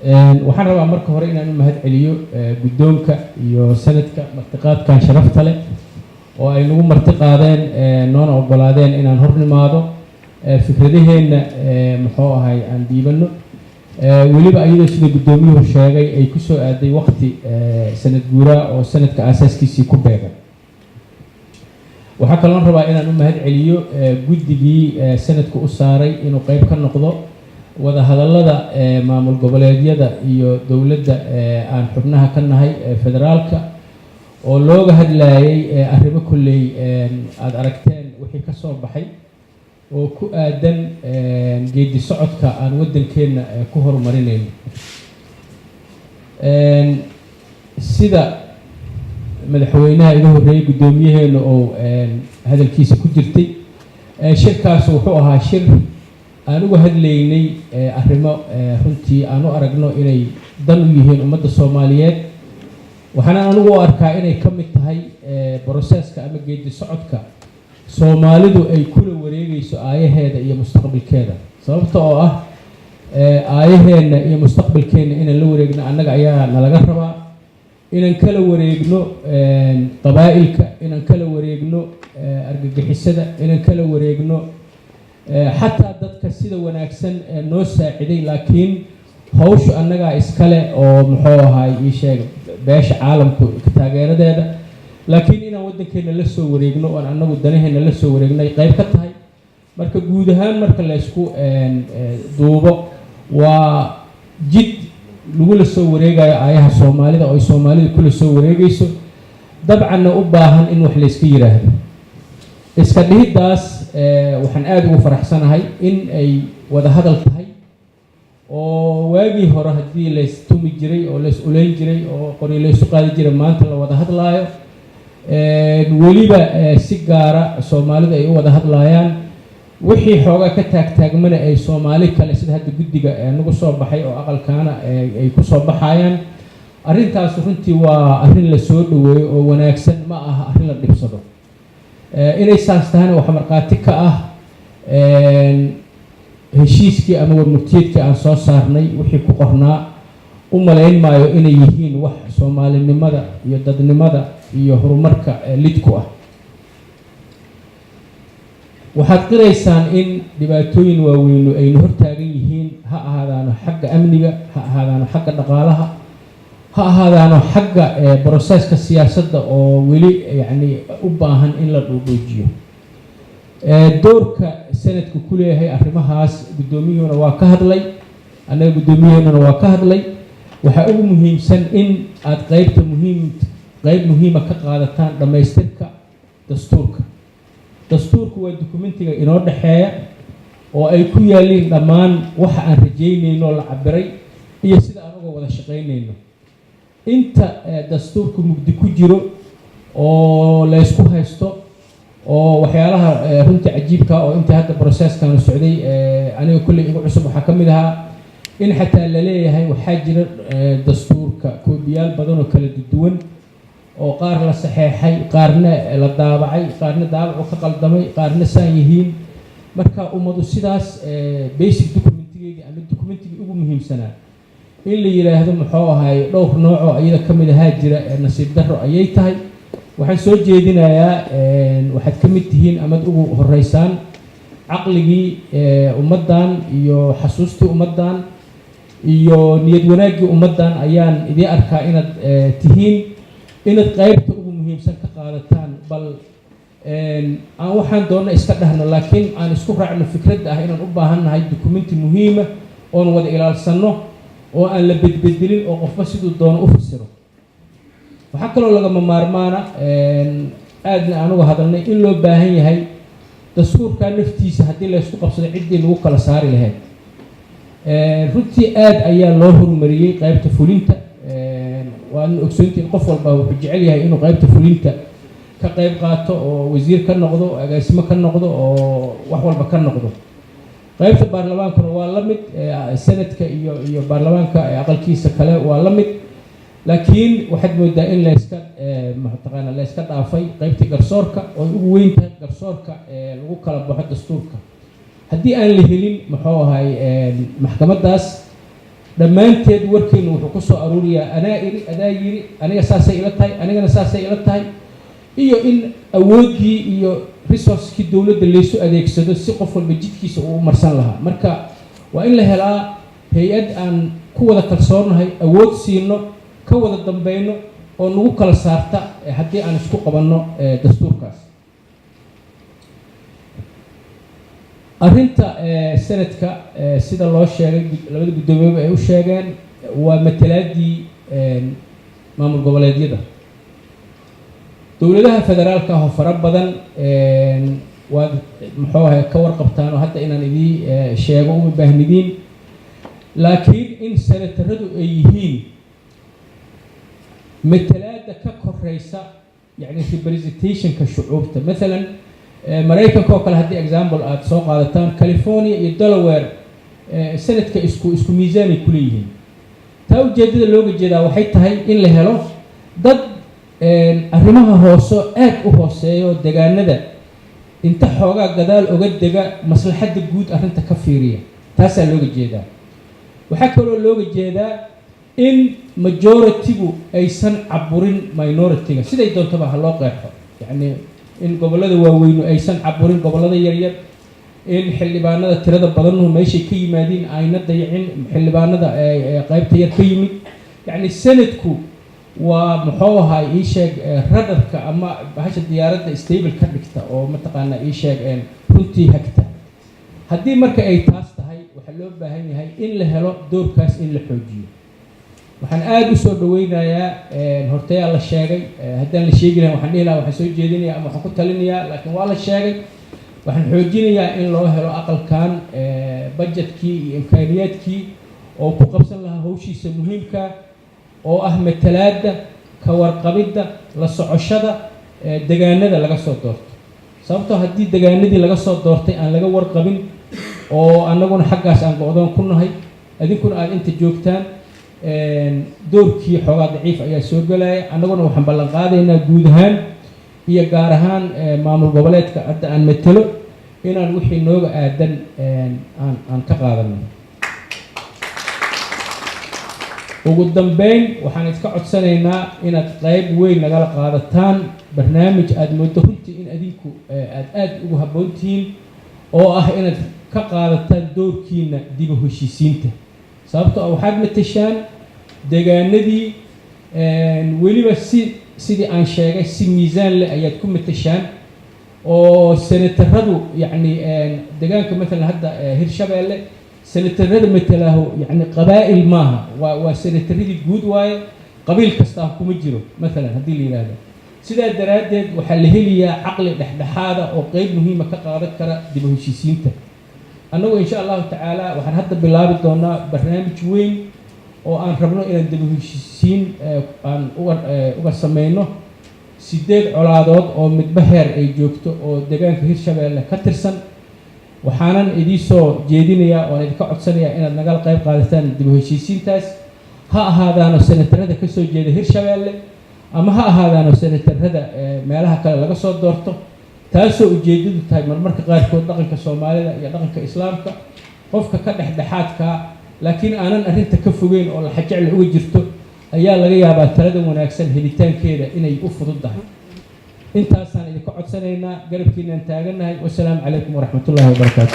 waxaan rabaa marka hore inaan u mahad celiyo guddoonka iyo sanadka martiqaadkan sharafta leh oo ay nagu martiqaadeen noona ogolaadeen inaan hor nimaado fikradaheenna muxuu ahay aan dhiibano weliba iyadoo sida guddoomiyuhu sheegay ay ku soo aaday waqti sanad guuraa oo sanadka aasaaskiisii ku beegan waxaa kaloo rabaa inaan u mahad celiyo guddigii sanadka u saaray inuu qayb ka noqdo wada hadallada maamul goboleedyada iyo dowladda aan xubnaha ka nahay federaalka oo looga hadlayay arrimo kulley aad aragteen wixii ka soo baxay oo ku aadan geedi socodka aan waddankeenna ku horumarinayno sida madaxweynaha iga horreeyay guddoomiyaheena oo hadalkiisa ku jirtay shirkaas wuxuu ahaa shir aan uga hadlaynay arrimo runtii aan u aragno inay dan u yihiin ummadda Soomaaliyeed waxaana anigu u arkaa inay ka mid tahay processka ama geedi socodka Soomaalidu ay kula wareegayso aayaheeda iyo mustaqbalkeeda sababta oo ah aayaheena iyo mustaqbalkeena inaan la wareegno annaga ayaa nalaga rabaa inaan kala wareegno qabaa'ilka inaan kala wareegno argagixisada inaan kala wareegno xataa dadka sida wanaagsan noo saaciday laakiin hawshu annaga iskale oo muxuu ahay ii sheeg beesha caalamku taageeradeeda laakiin inaan waddankeena la soo wareegno oo annagu danaheena la soo wareegnay qayb ka tahay marka guud ahaan marka la isku duubo waa jid lagu la soo wareegayo aayaha Soomaalida oo ay Soomaalidu kula soo wareegayso dabcanna u baahan in wax la iska yiraahdo iska dhihidaas waxaan aad ugu faraxsanahay in ay wada hadal tahay oo waagii hore haddii la istumi jiray oo la is-uleyn jiray oo qori la isu qaadi jiray maanta la wada hadlaayo weliba si gaara Soomaalidu ay u wada hadlayaan wixii xoogaa ka taagtaagmana ay Soomaali kale sida hadda guddiga nagu soo baxay oo aqalkaana ay ku soo baxayaan arrintaas runtii waa arrin la soo dhaweeyo oo wanaagsan ma aha arrin la dhibsado inay saas tahana waxa marqaati ka ah heshiiskii ama warmurtiyeedkii aan soo saarnay wixii ku qornaa u malayn maayo inay yihiin wax Soomaalinimada iyo dadnimada iyo horumarka lidku ah waxaad qiraysaan in dhibaatooyin waaweyn aynu hortaagan yihiin ha ahaadaano xagga amniga ha ahaadaano xagga dhaqaalaha ha ahaadaano xagga processka siyaasadda oo weli yacni u baahan in la dhuudhuujiyo doorka sanadku ku leeyahay arrimahaas guddoomiyuhuna waa ka hadlay annaga guddoomiyaheennuna waa ka hadlay waxaa ugu muhiimsan in aad qayb muhiima ka qaadataan dhammaystirka dastuurku waa dukumentiga inoo dhexeeya oo ay ku yaalliin dhammaan waxa aan rajaynayno la cabiray iyo sida aan uga wada shaqaynayno inta dastuurku mugdi ku jiro oo la isku haysto oo waxyaalaha runtii cajiibka oo inta hadda processkanu socday aniga kulley igu cusub waxaa ka mid ahaa in xataa la leeyahay waxaa jira dastuurka koobiyaal badan oo kala duwan oo qaar la saxeexay qaarna la daabacay qaarna daabacu ka qaldamay qaarna saan yihiin marka ummadu sidaas basic documentigeedii ama documentigii ugu muhiimsanaa in la yiraahdo muxuu ahay dhowr nooc oo iyada ka mid ahaa jira nasiib darro ayay tahay waxaan soo jeedinayaa waxaad ka mid tihiin amad ugu horeysaan caqligii ummaddan iyo xasuustii ummaddan iyo niyad wanaaggii ummaddan ayaan idii arkaa inaad tihiin inaad qaybta ugu muhiimsan ka qaadataan bal aan waxaan doonna iska dhahno laakiin aan isku raacno fikradda ah inaan u baahannahay documenti muhiima oon wada ilaalsanno oo aan la bedbedelin oo qofba siduu doono u fasiro waxaa kaloo lagama maarmaana aadna aan uga hadalnay in loo baahan yahay dastuurka naftiisa haddii la isku qabsado ciddii lagu kala saari lahayd runtii aad ayaa loo horumariyey qaybta fulinta waana ogsoontiin qof walba wuxuu jecel yahay inuu qaybta fulinta ka qayb qaato oo wasiir ka noqdo agaasimo ka noqdo oo wax walba ka noqdo qaybta baarlamaankuna waa la mid sanadka iyo baarlamaanka aqalkiisa kale waa la mid laakiin waxaad moodaa in la iska dhaafay qaybtii garsoorka oo ugu weyn tahay garsoorka lagu kala baxo dastuurka haddii aan la helin muxuu ahay maxkamadaas dhammaanteed warkeenu wuxuu ku soo aruuriyaa anaa iri adaa yiri aniga saasay ila tahay anigana saasay ila tahay iyo in awoodii iyo resource-kii dowladda laysu adeegsado si qof walba jidkiisa uu marsan lahaa marka waa in la helaa hay-ad aan ku wada kalsoonahay awood siino ka wada dambayno oo nagu kala saarta haddii aan isku qabanno dastuurkaas arrinta sanadka sida loo sheegay labada guddoomiye ay u sheegeen waa matalaadii maamul goboleedyada dowladaha federaalka ah oo fara badan waa muxuu ahay ka warqabtaan oo hadda inaan idii sheego uma baahnidiin laakiin in senataradu ay yihiin matalaada ka koreysa yani representationka shucuubta maalan maraykanka oo kale haddii example aad soo qaadataan california iyo delaware sanadka isku miisaanay ku leeyihiin taa ujeedada looga jeedaa waxay tahay in la helo dad arrimaha hooso aad u hooseeyo deegaanada inta xoogaa gadaal uga dega maslaxadda guud arrinta ka fiiriya taasaa looga jeedaa waxaa kaloo looga jeedaa in majority-gu aysan caburin minority-ga siday doontaba ha loo qeexo yacni in gobollada waaweynu aysan caburin gobollada yaryar in xildhibaanada tirada badannu meeshay ka yimaadiin ayna dayacin xildhibaanada qaybta yar ka yimid yacni sanadku waa muxuu ahaa ii sheeg radarka ama bahasha diyaaradda stable ka dhigta oo mataqaanaa ii sheeg runtii hagta haddii marka ay taas tahay waxaa loo baahan yahay in la helo doorkaas in la xoojiyo waxaan aada u soo dhaweynayaa hortayaa la sheegay haddaan la sheegi lahayn waxaan dhihi lahaa waxaan soo jeedinayaa ama waxaan ku talinayaa laakiin waa la sheegay waxaan xoojinayaa in loo helo aqalkan budgetkii iyo imkaaniyaadkii oo ku qabsan lahaa hawshiisa muhiimka oo ah matalaadda ka warqabidda la socoshada deegaanada laga soo doorto sababtoo haddii deegaanadii laga soo doortay aan laga warqabin oo annaguna xaggaas aan go-doon ku nahay adinkuna aad inta joogtaan doorkii xoogaa daciif ayaa soo gelaya annaguna waxaan ballan qaadaynaa guud ahaan iyo gaar ahaan maamul goboleedka hadda aan matalo inaan wixii nooga aadan aan ka qaadano ugu dambeyn waxaan iska codsanaynaa inaad qayb weyn nagala qaadataan barnaamij aada moodo runtii in adinku aada ugu habboontihiin oo ah inaad ka qaadataan doorkiina dib u heshiisiinta sababtoo ah waxaad matashaan deegaanadii weliba sidii aan sheegay si miisaan leh ayaad ku matashaan oo senataradu yacni deegaanka matalan hadda hirshabeelle senatarada matalaaho yacni qabaa'il maaha waa senataradii guud waaye qabiil kastaa kuma jiro matalan haddii la yidhaahdo sidaa daraaddeed waxaa la helayaa caqli dhexdhexaada oo qeyb muhiima ka qaadan kara dib u heshiisiinta annagu insha allahu tacaala waxaan hadda bilaabi doonaa barnaamij weyn oo aan rabno inaan dib u heshiisiin aan uga sameyno 8 colaadood oo midba heer ay joogto oo deegaanka hirshabeelle ka tirsan waxaanan idii soo jeedinayaa oon idinka codsanayaa inaad nagala qayb qaadataan dib u heshiisiintaas ha ahaadaano senatarada ka soo jeeda hirshabeelle ama ha ahaadaano senatarada meelaha kale laga soo doorto taasoo ujeedadu tahay marmarka qaarkood dhaqanka soomaalida iyo dhaqanka islaamka qofka ka dhexdhexaadka laakiin aanan arrinta ka fogeyn oo la xajecla uga jirto ayaa laga yaabaa talada wanaagsan helitaankeeda inay u fududdahay intaasaan idinka codsanaynaa garabkiinaan taagannahay wasalaamu calaykum waraxmatullaahi wabarakaatu